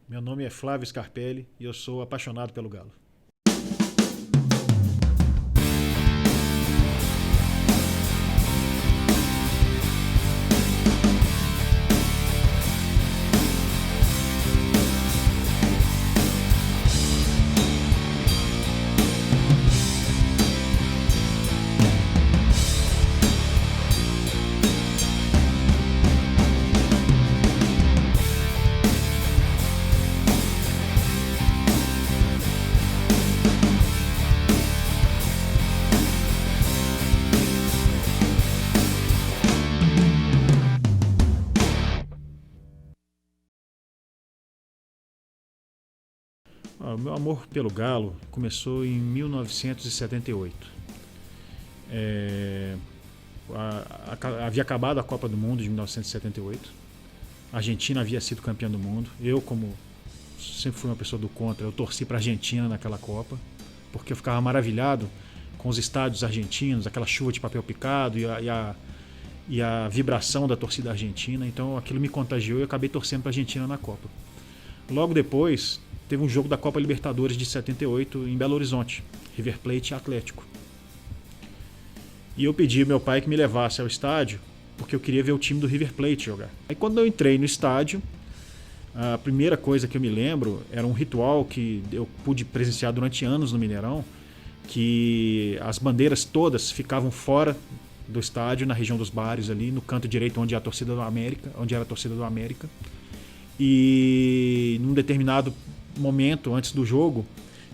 Meu nome é Flávio Scarpelli e eu sou apaixonado pelo Galo. O meu amor pelo Galo começou em 1978. É, havia acabado a Copa do Mundo de 1978. A Argentina havia sido campeã do mundo. Eu, como sempre fui uma pessoa do contra, eu torci para a Argentina naquela Copa, porque eu ficava maravilhado com os estádios argentinos, aquela chuva de papel picado e a vibração da torcida argentina. Então aquilo me contagiou e eu acabei torcendo para a Argentina na Copa. Logo depois, teve um jogo da Copa Libertadores de 78 em Belo Horizonte, River Plate e Atlético. E eu pedi ao meu pai que me levasse ao estádio, porque eu queria ver o time do River Plate jogar. Aí quando eu entrei no estádio, a primeira coisa que eu me lembro era um ritual que eu pude presenciar durante anos no Mineirão, que as bandeiras todas ficavam fora do estádio, na região dos bares ali, no canto direito onde é a torcida do América, onde era a torcida do América. E num determinado momento antes do jogo,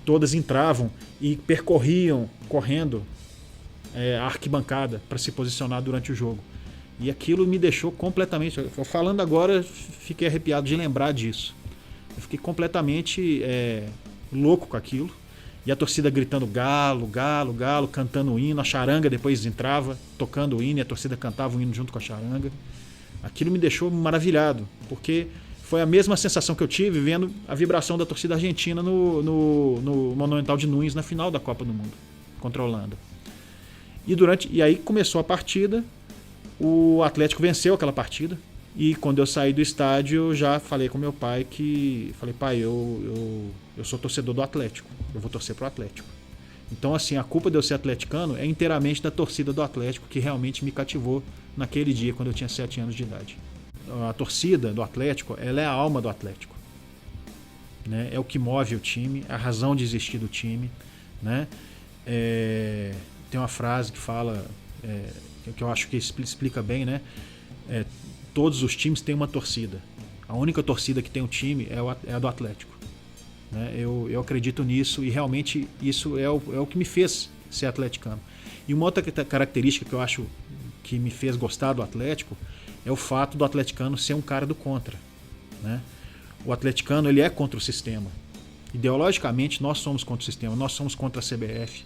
todas entravam e percorriam correndo a arquibancada para se posicionar durante o jogo. E aquilo me deixou completamente... Falando agora, fiquei arrepiado de lembrar disso. Eu fiquei completamente louco com aquilo. E a torcida gritando Galo, Galo, Galo, cantando o hino. A charanga depois entrava, tocando o hino, e a torcida cantava o hino junto com a charanga. Aquilo me deixou maravilhado, porque foi a mesma sensação que eu tive vendo a vibração da torcida argentina no Monumental de Nunes na final da Copa do Mundo, contra a Holanda. E aí começou a partida, o Atlético venceu aquela partida, e quando eu saí do estádio eu já falei com meu pai falei, pai, eu sou torcedor do Atlético, eu vou torcer pro Atlético. Então assim, a culpa de eu ser atleticano é inteiramente da torcida do Atlético, que realmente me cativou naquele dia, quando eu tinha 7 anos de idade. A torcida do Atlético, ela é a alma do Atlético, né? É o que move o time, a razão de existir do time, né? Tem uma frase que fala, que eu acho que explica bem, né? Todos os times têm uma torcida. A única torcida que tem um time é a do Atlético, né? Eu acredito nisso, e realmente isso é o que me fez ser atleticano. E uma outra característica que eu acho que me fez gostar do Atlético é o fato do atleticano ser um cara do contra, né? O atleticano, ele é contra o sistema. Ideologicamente, nós somos contra o sistema, nós somos contra a CBF,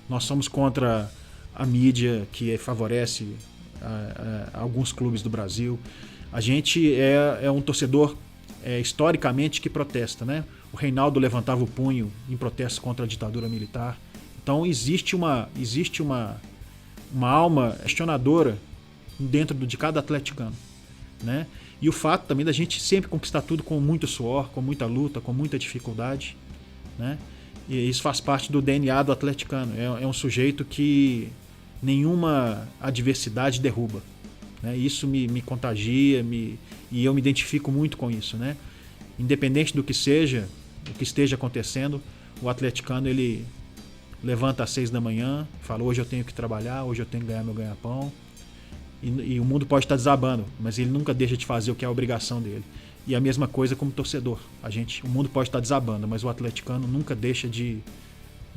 nós somos contra a mídia que favorece alguns clubes do Brasil. A gente é um torcedor historicamente que protesta, né? O Reinaldo levantava o punho em protesto contra a ditadura militar. Então existe uma alma questionadora dentro de cada atleticano, né? E o fato também da gente sempre conquistar tudo com muito suor, com muita luta, com muita dificuldade, né? E isso faz parte do DNA do atleticano. É um sujeito que nenhuma adversidade derruba, né? Isso me contagia, e eu me identifico muito com isso, né? Independente do que seja, o que esteja acontecendo, o atleticano, ele levanta às 6 da manhã, fala, hoje eu tenho que trabalhar, hoje eu tenho que ganhar meu ganha-pão. E o mundo pode estar desabando, mas ele nunca deixa de fazer o que é a obrigação dele. E a mesma coisa como torcedor. O mundo pode estar desabando, mas o atleticano nunca deixa de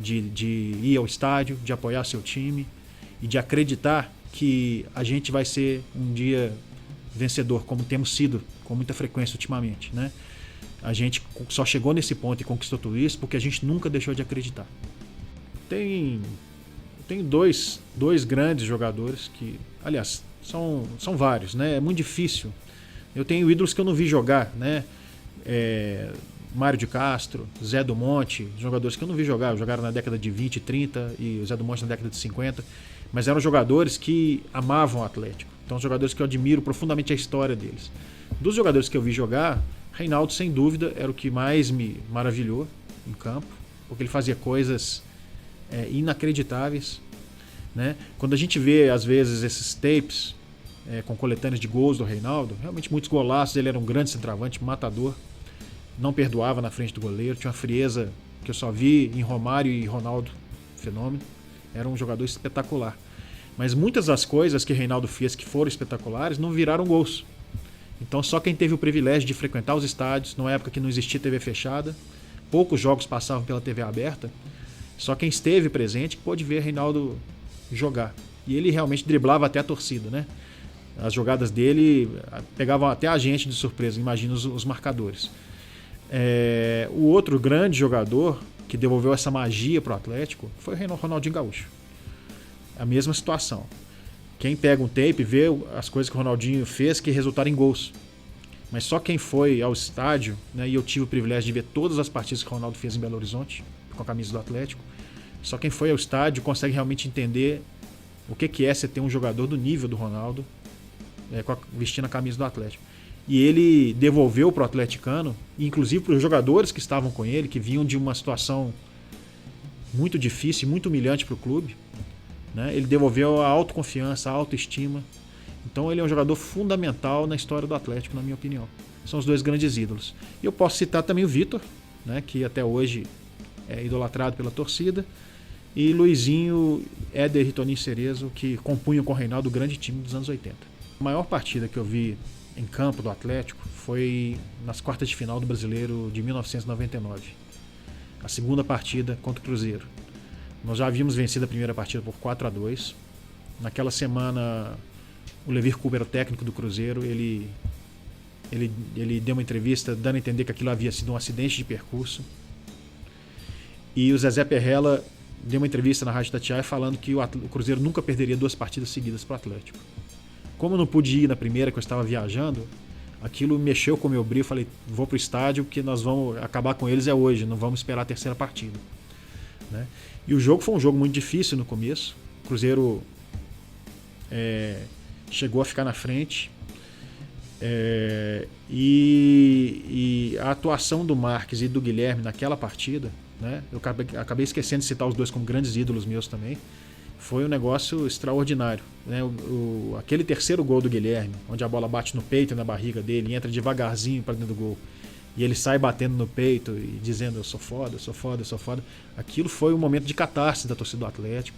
ir ao estádio, de apoiar seu time e de acreditar que a gente vai ser um dia vencedor, como temos sido com muita frequência ultimamente, né? A gente só chegou nesse ponto e conquistou tudo isso porque a gente nunca deixou de acreditar. Tem dois grandes jogadores que, aliás, são vários, né? É muito difícil. Eu tenho ídolos que eu não vi jogar, né? Mário de Castro, Zé do Monte, jogadores que eu não vi jogar. Jogaram na década de 20, 30 e o Zé do Monte na década de 50. Mas eram jogadores que amavam o Atlético. Então, jogadores que eu admiro profundamente a história deles. Dos jogadores que eu vi jogar, Reinaldo, sem dúvida, era o que mais me maravilhou em campo, porque ele fazia coisas inacreditáveis, né? Quando a gente vê, às vezes, esses tapes com coletâneas de gols do Reinaldo, realmente muitos golaços, ele era um grande centroavante, matador, não perdoava na frente do goleiro, tinha uma frieza que eu só vi em Romário e Ronaldo, fenômeno, era um jogador espetacular. Mas muitas das coisas que Reinaldo fez que foram espetaculares não viraram gols. Então só quem teve o privilégio de frequentar os estádios, numa época que não existia TV fechada, poucos jogos passavam pela TV aberta, só quem esteve presente pôde ver Reinaldo jogar. E ele realmente driblava até a torcida, né? As jogadas dele pegavam até a gente de surpresa, imagina os marcadores. O outro grande jogador que devolveu essa magia para o Atlético foi o Ronaldinho Gaúcho. A mesma situação. Quem pega um tape vê as coisas que o Ronaldinho fez que resultaram em gols. Mas só quem foi ao estádio, né, e eu tive o privilégio de ver todas as partidas que o Ronaldo fez em Belo Horizonte, com a camisa do Atlético, só quem foi ao estádio consegue realmente entender o que é você ter um jogador do nível do Ronaldo vestindo a camisa do Atlético. E ele devolveu para o atleticano, inclusive para os jogadores que estavam com ele, que vinham de uma situação muito difícil, muito humilhante para o clube, né? Ele devolveu a autoconfiança, a autoestima. Então ele é um jogador fundamental na história do Atlético, na minha opinião. São os dois grandes ídolos. E eu posso citar também o Vitor, né, que até hoje é idolatrado pela torcida, e Luizinho, Éder e Toninho Cerezo, que compunham com o Reinaldo o grande time dos anos 80. A maior partida que eu vi em campo do Atlético foi nas quartas de final do Brasileiro de 1999. A segunda partida contra o Cruzeiro. Nós já havíamos vencido a primeira partida por 4-2. Naquela semana, o Levir Coupe era o técnico do Cruzeiro. Ele deu uma entrevista dando a entender que aquilo havia sido um acidente de percurso. E o Zezé Perrella deu uma entrevista na Rádio Tatiaia falando que o Cruzeiro nunca perderia 2 partidas seguidas para o Atlético. Como eu não pude ir na primeira, que eu estava viajando, aquilo mexeu com o meu brilho. Eu falei, vou pro estádio porque nós vamos acabar com eles hoje, não vamos esperar a terceira partida, né? E o jogo foi um jogo muito difícil no começo. O Cruzeiro chegou a ficar na frente, e a atuação do Marques e do Guilherme naquela partida, né? Eu acabei esquecendo de citar os dois como grandes ídolos meus também. Foi um negócio extraordinário, né? Aquele terceiro gol do Guilherme, onde a bola bate no peito e na barriga dele, entra devagarzinho para dentro do gol, e ele sai batendo no peito e dizendo eu sou foda, eu sou foda, eu sou foda. Aquilo foi um momento de catarse da torcida do Atlético.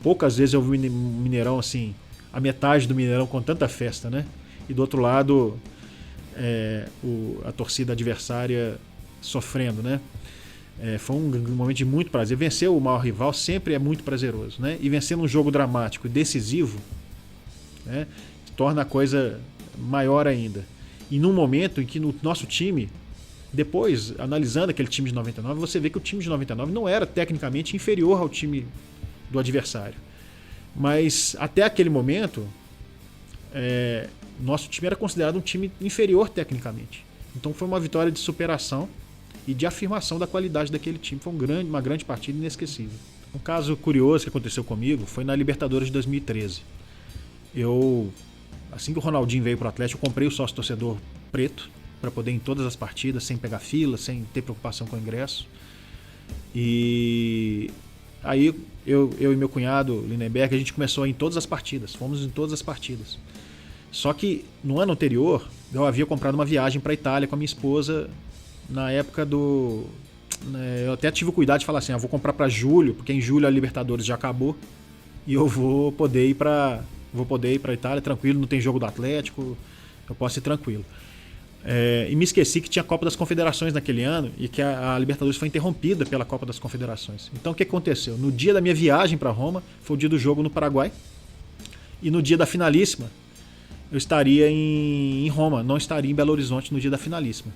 Poucas vezes eu vi um Mineirão assim, a metade do Mineirão com tanta festa, né? E do outro lado a torcida adversária sofrendo, né? Foi um momento de muito prazer. Vencer o maior rival sempre é muito prazeroso, né? E vencer num jogo dramático e decisivo, né, torna a coisa maior ainda. E num momento em que no nosso time, depois, analisando aquele time de 99, você vê que o time de 99 não era tecnicamente inferior ao time do adversário. Mas até aquele momento, nosso time era considerado um time inferior tecnicamente. Então foi uma vitória de superação e de afirmação da qualidade daquele time. Foi uma grande partida inesquecível. Um caso curioso que aconteceu comigo foi na Libertadores de 2013. Assim que o Ronaldinho veio para o Atlético, eu comprei o sócio torcedor preto para poder ir em todas as partidas, sem pegar fila, sem ter preocupação com o ingresso. E aí eu e meu cunhado, Lindenberg, a gente começou a ir em todas as partidas. Fomos em todas as partidas. Só que no ano anterior, eu havia comprado uma viagem para a Itália com a minha esposa. Na época eu até tive o cuidado de falar assim, vou comprar para julho, porque em julho a Libertadores já acabou e eu vou poder ir para a Itália tranquilo, não tem jogo do Atlético, eu posso ir tranquilo. E me esqueci que tinha a Copa das Confederações naquele ano e que a Libertadores foi interrompida pela Copa das Confederações. Então o que aconteceu? No dia da minha viagem para Roma, foi o dia do jogo no Paraguai, e no dia da finalíssima eu estaria em Roma, não estaria em Belo Horizonte no dia da finalíssima.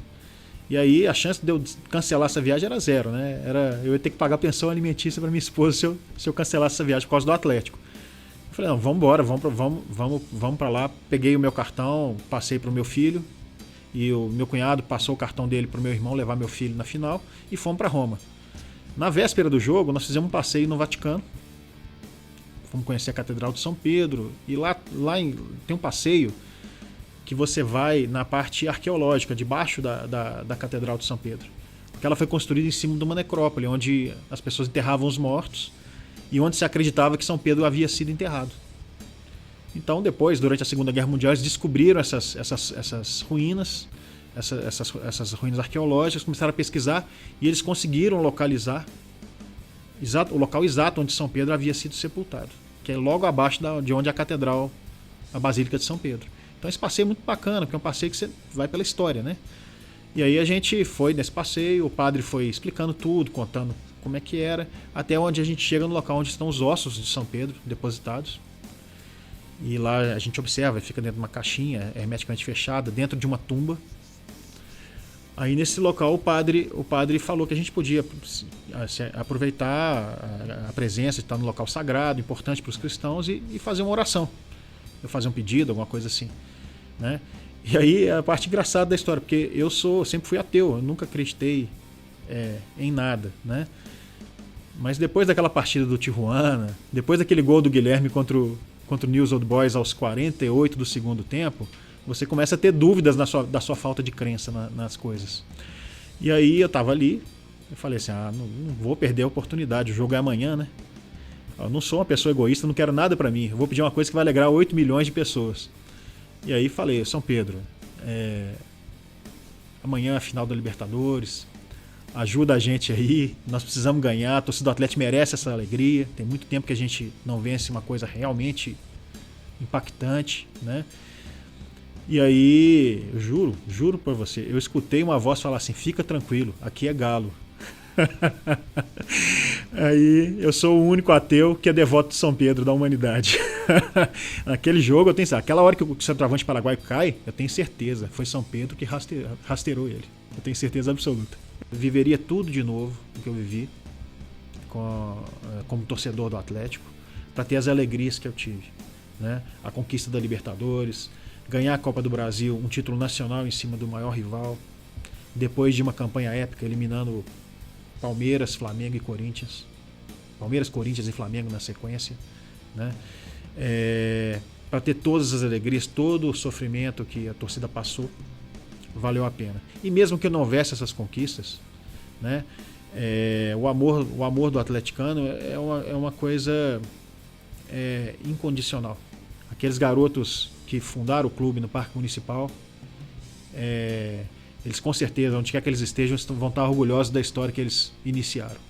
E aí a chance de eu cancelar essa viagem era zero, né? Eu ia ter que pagar pensão alimentícia para minha esposa se eu cancelasse essa viagem por causa do Atlético. Eu falei, não, vamos embora, vamos para lá. Peguei o meu cartão, passei para o meu filho, e o meu cunhado passou o cartão dele para o meu irmão levar meu filho na final, e fomos para Roma. Na véspera do jogo, nós fizemos um passeio no Vaticano, fomos conhecer a Catedral de São Pedro, e lá tem um passeio que você vai na parte arqueológica, debaixo da Catedral de São Pedro. Porque ela foi construída em cima de uma necrópole, onde as pessoas enterravam os mortos e onde se acreditava que São Pedro havia sido enterrado. Então, depois, durante a Segunda Guerra Mundial, eles descobriram essas ruínas, essas ruínas arqueológicas, começaram a pesquisar e eles conseguiram localizar o local exato onde São Pedro havia sido sepultado, que é logo abaixo de onde a catedral, a Basílica de São Pedro. Então esse passeio é muito bacana, porque é um passeio que você vai pela história, né? E aí a gente foi nesse passeio, o padre foi explicando tudo, contando como é que era, até onde a gente chega no local onde estão os ossos de São Pedro depositados. E lá a gente observa, fica dentro de uma caixinha hermeticamente fechada, dentro de uma tumba. Aí nesse local o padre falou que a gente podia aproveitar a presença de estar no local sagrado, importante para os cristãos, e fazer uma oração. Eu fazer um pedido, alguma coisa assim, né? E aí a parte engraçada da história, porque eu sempre fui ateu, eu nunca acreditei em nada, né? Mas depois daquela partida do Tijuana, depois daquele gol do Guilherme contra o News Old Boys aos 48 do segundo tempo, você começa a ter dúvidas da sua falta de crença nas coisas. E aí eu tava ali, eu falei assim, não vou perder a oportunidade, o jogo é amanhã, né? Eu não sou uma pessoa egoísta, não quero nada pra mim, eu vou pedir uma coisa que vai alegrar 8 milhões de pessoas. E aí falei, São Pedro, amanhã é a final da Libertadores, ajuda a gente aí, nós precisamos ganhar, a torcida do Atlético merece essa alegria, tem muito tempo que a gente não vence uma coisa realmente impactante, né? E aí, eu juro por você, eu escutei uma voz falar assim, fica tranquilo, aqui é Galo. Aí eu sou o único ateu que é devoto de São Pedro da humanidade. Naquele jogo, eu tenho certeza, aquela hora que o centroavante paraguaio cai, eu tenho certeza, foi São Pedro que rasteirou ele. Eu tenho certeza absoluta. Eu viveria tudo de novo o que eu vivi como torcedor do Atlético, para ter as alegrias que eu tive, né? A conquista da Libertadores, ganhar a Copa do Brasil, um título nacional em cima do maior rival, depois de uma campanha épica eliminando Palmeiras, Flamengo e Corinthians. Palmeiras, Corinthians e Flamengo na sequência, né? Para ter todas as alegrias, todo o sofrimento que a torcida passou, valeu a pena. E mesmo que eu não houvesse essas conquistas, né? O amor do atleticano é uma coisa incondicional. Aqueles garotos que fundaram o clube no Parque Municipal, eles com certeza, onde quer que eles estejam, vão estar orgulhosos da história que eles iniciaram.